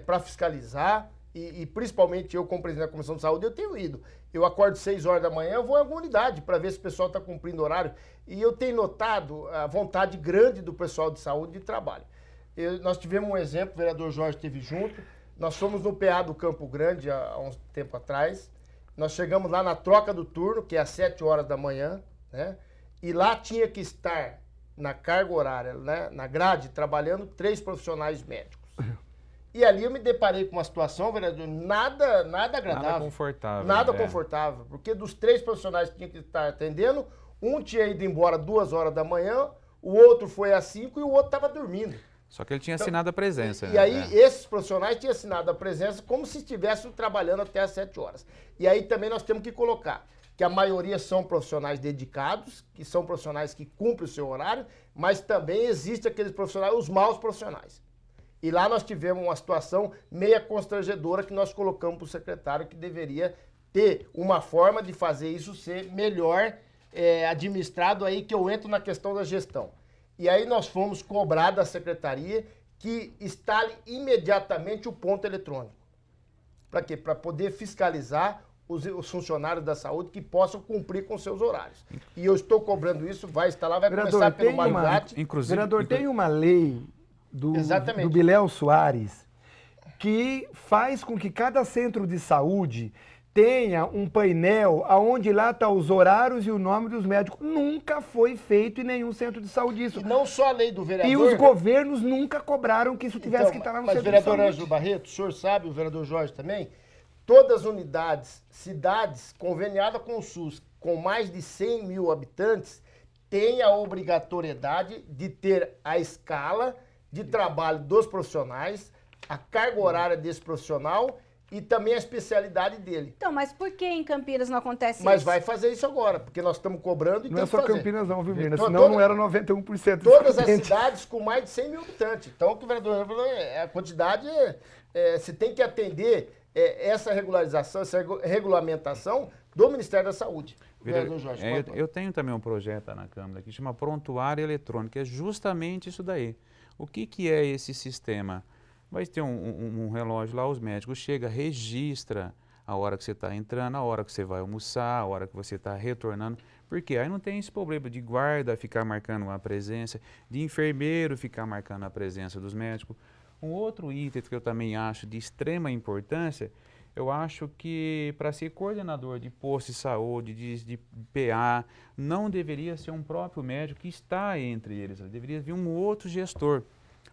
Para fiscalizar. E principalmente eu, como presidente da Comissão de Saúde, eu tenho ido. Eu acordo 6 horas da manhã, eu vou em alguma unidade para ver se o pessoal está cumprindo o horário. E eu tenho notado a vontade grande do pessoal de saúde de trabalho. Nós tivemos um exemplo, o vereador Jorge esteve junto. Nós fomos no PA do Campo Grande há um tempo atrás. Nós chegamos lá na troca do turno, que é às 7 horas da manhã, né? E lá tinha que estar na carga horária, né? Na grade, trabalhando 3 profissionais médicos. E ali eu me deparei com uma situação, vereador, nada agradável.
Nada confortável.
Nada confortável. Porque dos 3 profissionais que tinham que estar atendendo, um tinha ido embora 2 horas da manhã, o outro foi às 5 e o outro estava dormindo.
Só que ele tinha assinado a presença.
E aí, esses profissionais tinham assinado a presença como se estivessem trabalhando até às 7 horas. E aí também nós temos que colocar que a maioria são profissionais dedicados, que são profissionais que cumprem o seu horário, mas também existe aqueles profissionais, os maus profissionais. E lá nós tivemos uma situação meia constrangedora que nós colocamos para o secretário que deveria ter uma forma de fazer isso ser melhor administrado, aí que eu entro na questão da gestão. E aí nós fomos cobrar da secretaria que instale imediatamente o ponto eletrônico. Para quê? Para poder fiscalizar os funcionários da saúde que possam cumprir com seus horários. E eu estou cobrando isso, vai instalar, vai
Vereador,
começar pelo Marugate.
Vereador, tem uma lei do Bilel Soares que faz com que cada centro de saúde tenha um painel onde lá está os horários e o nome dos médicos. Nunca foi feito em nenhum centro de saúde isso.
E não só a lei do vereador.
E os governos nunca cobraram que isso tivesse que estar lá no centro de saúde.
Mas, vereador Ângelo Barreto, o senhor sabe, o vereador Jorge também, todas as unidades, cidades conveniadas com o SUS, com mais de 100 mil habitantes, têm a obrigatoriedade de ter a escala de trabalho dos profissionais, a carga horária desse profissional e também a especialidade dele.
Então, mas por que em Campinas não acontece isso?
Mas vai fazer isso agora, porque nós estamos cobrando e
não é
temos que
só
fazer.
Campinas não, viu, Mirna? Senão não era 91%.
Todas as cidades com mais de 100 mil habitantes. Então, o que o vereador falou, a quantidade, se tem que atender essa regularização, essa regulamentação do Ministério da Saúde. Vereador Jorge,
eu tenho também um projeto na Câmara que chama Prontuário Eletrônico, que é justamente isso daí. O que é esse sistema? Vai ter um relógio lá, os médicos chegam, registra a hora que você está entrando, a hora que você vai almoçar, a hora que você está retornando. Porque aí não tem esse problema de guarda ficar marcando a presença, de enfermeiro ficar marcando a presença dos médicos. Um outro item que eu também acho de extrema importância, eu acho que para ser coordenador de posto de saúde, de PA, não deveria ser um próprio médico que está entre eles, deveria vir um outro gestor.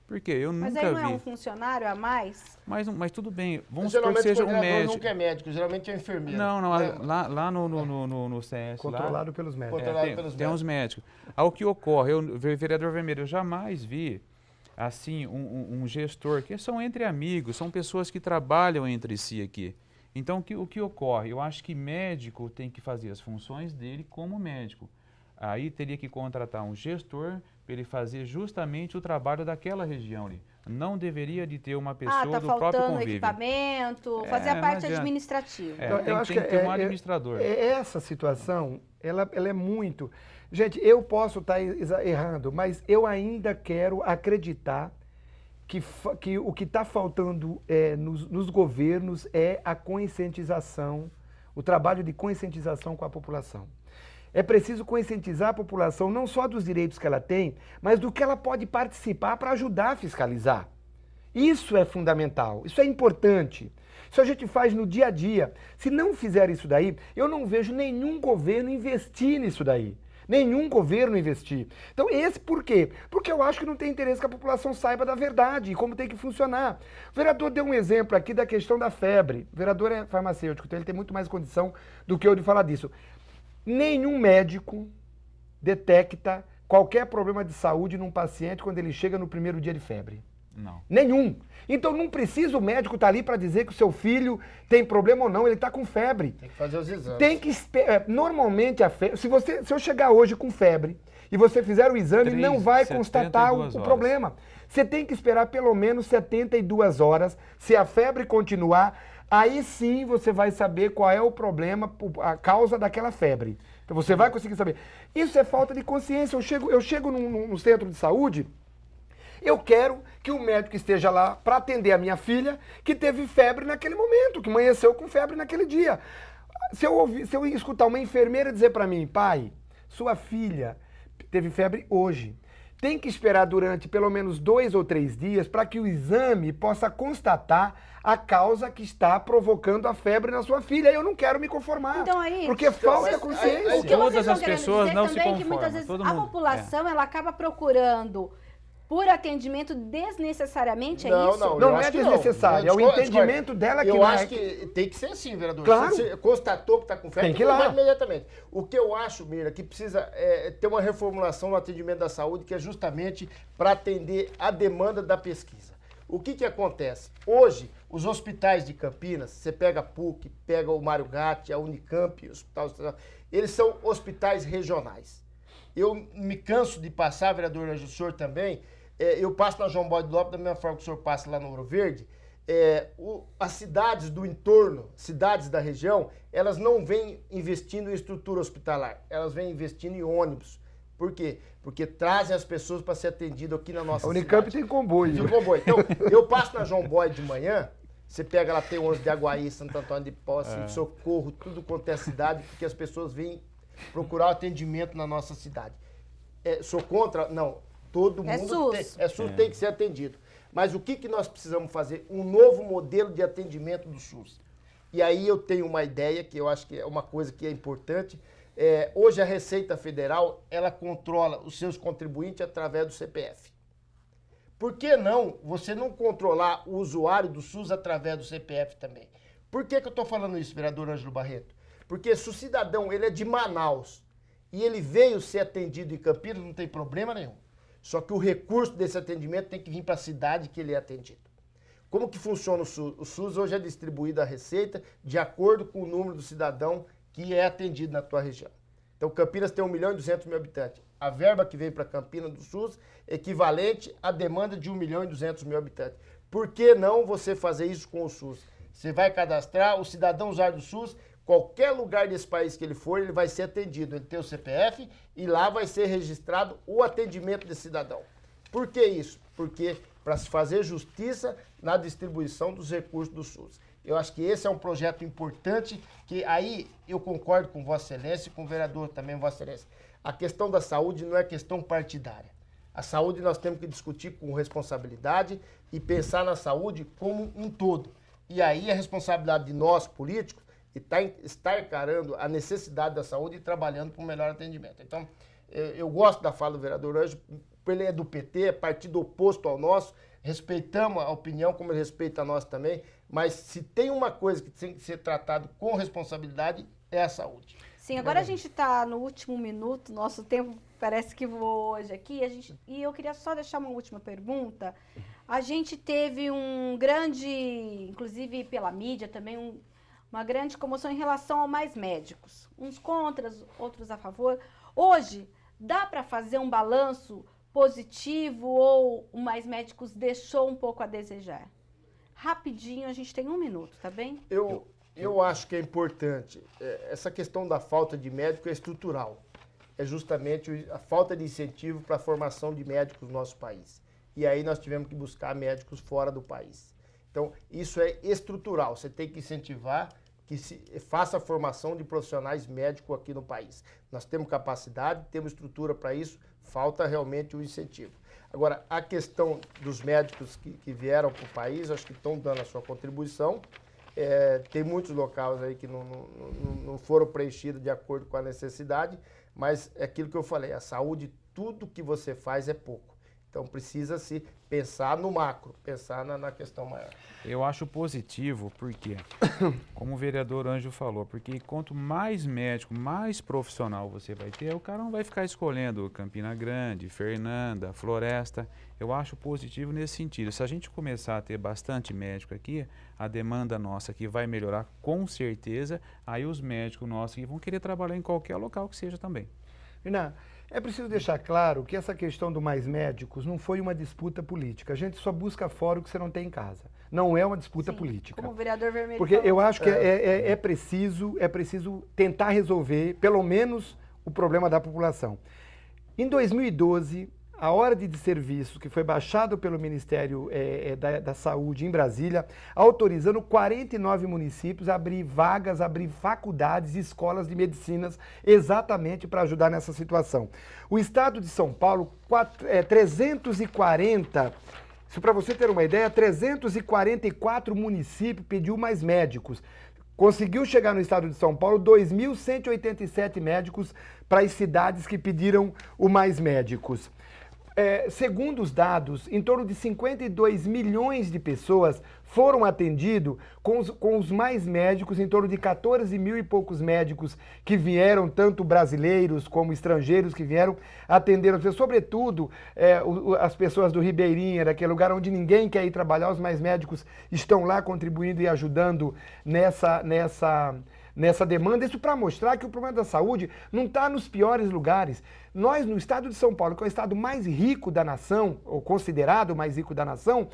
Porque eu nunca vi.
Mas aí não é um funcionário a mais?
Mas tudo bem, vamos supor que seja um médico.
Nunca é médico, geralmente é enfermeiro.
Não, lá no CS.
Controlado pelos médicos.
Tem uns médicos. Ao que ocorre, vereador Vermelho, eu jamais vi assim um gestor, que são entre amigos, são pessoas que trabalham entre si aqui. Então, o que ocorre? Eu acho que médico tem que fazer as funções dele como médico. Aí teria que contratar um gestor para ele fazer justamente o trabalho daquela região ali. Não deveria de ter uma pessoa do próprio convívio.
Ah, tá faltando equipamento, fazer a parte administrativa.
Eu acho
tem que ter um administrador.
Essa situação, ela é muito... Gente, eu posso estar errando, mas eu ainda quero acreditar que o que está faltando nos governos é a conscientização, o trabalho de conscientização com a população. É preciso conscientizar a população não só dos direitos que ela tem, mas do que ela pode participar para ajudar a fiscalizar. Isso é fundamental, isso é importante. Isso a gente faz no dia a dia. Se não fizer isso daí, eu não vejo nenhum governo investir nisso daí. Nenhum governo investir. Então, por quê? Porque eu acho que não tem interesse que a população saiba da verdade e como tem que funcionar. O vereador deu um exemplo aqui da questão da febre. O vereador é farmacêutico, então ele tem muito mais condição do que eu de falar disso. Nenhum médico detecta qualquer problema de saúde num paciente quando ele chega no primeiro dia de febre.
Não.
Nenhum. Então não precisa o médico estar ali para dizer que o seu filho tem problema ou não, ele está com febre.
Tem que fazer os exames.
Tem que normalmente a febre, se eu chegar hoje com febre e você fizer o exame, não vai constatar o problema. Você tem que esperar pelo menos 72 horas. Se a febre continuar, aí sim você vai saber qual é o problema, a causa daquela febre. Então você vai conseguir saber. Isso é falta de consciência. Eu chego num centro de saúde, eu quero que o médico esteja lá para atender a minha filha que teve febre naquele momento, que amanheceu com febre naquele dia. Se eu escutar uma enfermeira dizer para mim, pai, sua filha teve febre hoje, tem que esperar durante pelo menos 2 ou 3 dias para que o exame possa constatar a causa que está provocando a febre na sua filha. Eu não quero me conformar,
então, aí,
porque falta consciência.
Todas as pessoas não se conformam.
Que muitas vezes a população ela acaba procurando por atendimento desnecessariamente, é isso?
Não é desnecessário, é o entendimento dela que
eu
não
acho
é.
que tem que ser assim, vereador.
Claro.
Se você constatou que está com febre,
tem que ir lá
imediatamente. O que eu acho, Mira, que precisa ter uma reformulação no atendimento da saúde, que é justamente para atender a demanda da pesquisa. O que acontece? Hoje, os hospitais de Campinas, você pega a PUC, pega o Mário Gatti, a Unicamp, o Hospital, eles são hospitais regionais. Eu me canso de passar, vereador Ângelo, o senhor também, eu passo na João Bode Lopes, da mesma forma que o senhor passa lá no Ouro Verde, as cidades do entorno, cidades da região, elas não vêm investindo em estrutura hospitalar, elas vêm investindo em ônibus. Por quê? Porque trazem as pessoas para ser atendido aqui na nossa cidade.
A Unicamp tem comboio.
Tem comboio. Então, eu passo na João Bode de manhã, você pega lá, tem ônibus de Aguaí, Santo Antônio de Posse, Socorro, tudo quanto é cidade, porque as pessoas vêm procurar o atendimento na nossa cidade. Sou contra? Não. Todo mundo
SUS.
Tem que ser atendido. Mas o que nós precisamos fazer? Um novo modelo de atendimento do SUS. E aí eu tenho uma ideia, que eu acho que é uma coisa que é importante. Hoje a Receita Federal, ela controla os seus contribuintes através do CPF. Por que não você não controlar o usuário do SUS através do CPF também? Por que eu estou falando isso, vereador Ângelo Barreto? Porque se o cidadão ele é de Manaus e ele veio ser atendido em Campinas, não tem problema nenhum. Só que o recurso desse atendimento tem que vir para a cidade que ele é atendido. Como que funciona o SUS? O SUS hoje é distribuído a receita de acordo com o número do cidadão que é atendido na tua região. Então, Campinas tem 1.200.000 habitantes. A verba que veio para Campinas do SUS é equivalente à demanda de 1.200.000 habitantes. Por que não você fazer isso com o SUS? Você vai cadastrar, o cidadão usuário do SUS, qualquer lugar desse país que ele for, ele vai ser atendido. Ele tem o CPF e lá vai ser registrado o atendimento desse cidadão. Por que isso? Porque para se fazer justiça na distribuição dos recursos do SUS. Eu acho que esse é um projeto importante, que aí eu concordo com Vossa Excelência e com o vereador também, Vossa Excelência. A questão da saúde não é questão partidária. A saúde nós temos que discutir com responsabilidade e pensar na saúde como um todo. E aí a responsabilidade de nós, políticos, está encarando a necessidade da saúde e trabalhando para um melhor atendimento. Então, eu gosto da fala do vereador Ângelo, ele é do PT, é partido oposto ao nosso, respeitamos a opinião, como ele respeita a nossa também, mas se tem uma coisa que tem que ser tratado com responsabilidade, é a saúde.
Sim, agora a gente está no último minuto, nosso tempo parece que voou hoje aqui, e eu queria só deixar uma última pergunta. A gente teve um grande, inclusive pela mídia também, uma grande comoção em relação ao Mais Médicos. Uns contra, outros a favor. Hoje, dá para fazer um balanço positivo ou o Mais Médicos deixou um pouco a desejar? Rapidinho, a gente tem 1 minuto, tá bem?
Eu acho que é importante. Essa questão da falta de médico é estrutural. É justamente a falta de incentivo para a formação de médicos no nosso país. E aí nós tivemos que buscar médicos fora do país. Então, isso é estrutural. Você tem que incentivar que se faça a formação de profissionais médicos aqui no país. Nós temos capacidade, temos estrutura para isso, falta realmente o incentivo. Agora, a questão dos médicos que vieram para o país, acho que estão dando a sua contribuição. Tem muitos locais aí que não foram preenchidos de acordo com a necessidade, mas é aquilo que eu falei, a saúde, tudo que você faz é pouco. Então precisa-se pensar no macro, pensar na questão maior.
Eu acho positivo porque, como o vereador Ângelo falou, porque quanto mais médico, mais profissional você vai ter, o cara não vai ficar escolhendo Campina Grande, Fernanda, Floresta. Eu acho positivo nesse sentido. Se a gente começar a ter bastante médico aqui, a demanda nossa aqui vai melhorar com certeza, aí os médicos nossos aqui vão querer trabalhar em qualquer local que seja também.
Renan, é preciso deixar claro que essa questão do Mais Médicos não foi uma disputa política. A gente só busca fora o que você não tem em casa. Não é uma disputa política.
Como o vereador Vermelho
Porque
falou.
eu acho que é preciso tentar resolver, pelo menos, o problema da população. Em 2012, a ordem de serviço que foi baixada pelo Ministério da Saúde em Brasília, autorizando 49 municípios a abrir vagas, abrir faculdades e escolas de medicinas exatamente para ajudar nessa situação. O estado de São Paulo, 340, isso para você ter uma ideia, 344 municípios pediu mais médicos. Conseguiu chegar no estado de São Paulo 2.187 médicos para as cidades que pediram o mais médicos. segundo os dados, em torno de 52 milhões de pessoas foram atendidos com os mais médicos, em torno de 14 mil e poucos médicos que vieram, tanto brasileiros como estrangeiros que vieram atender as pessoas, sobretudo as pessoas do Ribeirinha, daquele lugar onde ninguém quer ir trabalhar, os mais médicos estão lá contribuindo e ajudando nessa demanda, isso para mostrar que o problema da saúde não está nos piores lugares. Nós, no estado de São Paulo, que é o estado mais rico da nação, ou considerado o mais rico da nação,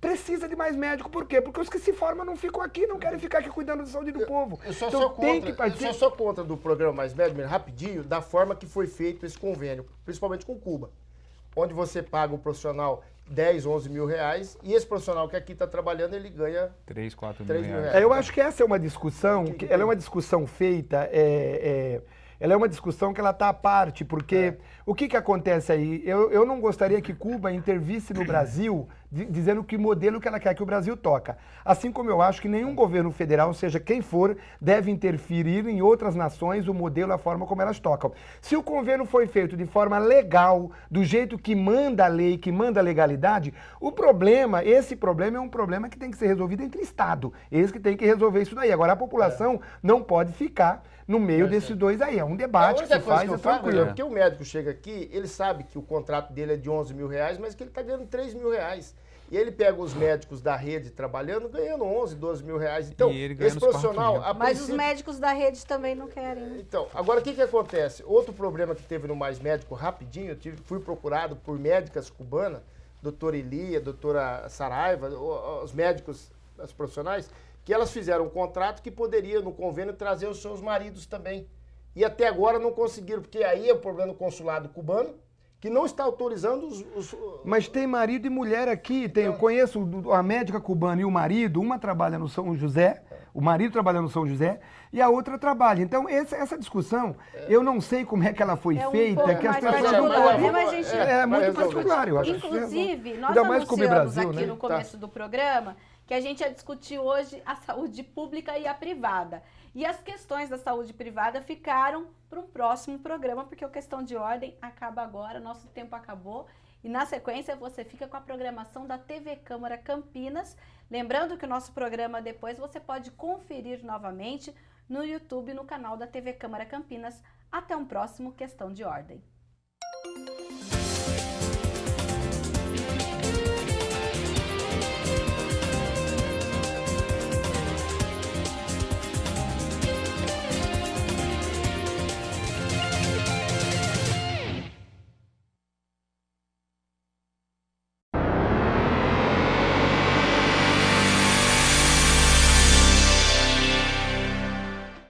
precisa de mais médico. Por quê? Porque os que se formam não ficam aqui, não querem ficar aqui cuidando da saúde do povo.
Eu só sou contra do programa Mais Médico, rapidinho, da forma que foi feito esse convênio, principalmente com Cuba, onde você paga o profissional 10, 11 mil reais, e esse profissional que aqui está trabalhando, ele ganha
3, 4
3
mil
mil
reais.
Eu acho que essa é uma discussão, ela é uma discussão feita, ela é uma discussão que ela está à parte, porque o que acontece aí? Eu não gostaria que Cuba intervisse no Brasil dizendo que modelo que ela quer que o Brasil toca. Assim como eu acho que nenhum governo federal, seja quem for, deve interferir em outras nações o modelo, a forma como elas tocam. Se o convênio foi feito de forma legal, do jeito que manda a lei, que manda a legalidade, esse problema é um problema que tem que ser resolvido entre Estado. Eles que tem que resolver isso daí. Agora, a população não pode ficar no meio desses dois aí. É um debate que se faz, é tranquilo.
Porque o médico chega aqui, ele sabe que o contrato dele é de 11 mil reais, mas que ele está ganhando 3 mil reais. E ele pega os médicos da rede trabalhando, ganhando 11, 12 mil reais. Então, esse profissional...
Mas os médicos da rede também não querem. Né?
Então, agora o que acontece? Outro problema que teve no Mais Médico, rapidinho, fui procurado por médicas cubanas, doutora Elia, doutora Saraiva, os médicos, as profissionais, que elas fizeram um contrato que poderia, no convênio, trazer os seus maridos também. E até agora não conseguiram, porque aí é o problema do consulado cubano, que não está autorizando os...
Mas tem marido e mulher aqui. Eu conheço a médica cubana e o marido, uma trabalha no São José, o marido trabalha no São José e a outra trabalha. Então, essa discussão, eu não sei como é que ela foi feita, que as pessoas não podem... É muito particular, eu acho.
Inclusive, nós anunciamos aqui no começo do programa que a gente ia discutir hoje a saúde pública e a privada. E as questões da saúde privada ficaram para um próximo programa, porque a questão de ordem acaba agora, nosso tempo acabou. E na sequência você fica com a programação da TV Câmara Campinas. Lembrando que o nosso programa depois você pode conferir novamente no YouTube, no canal da TV Câmara Campinas. Até um próximo Questão de Ordem.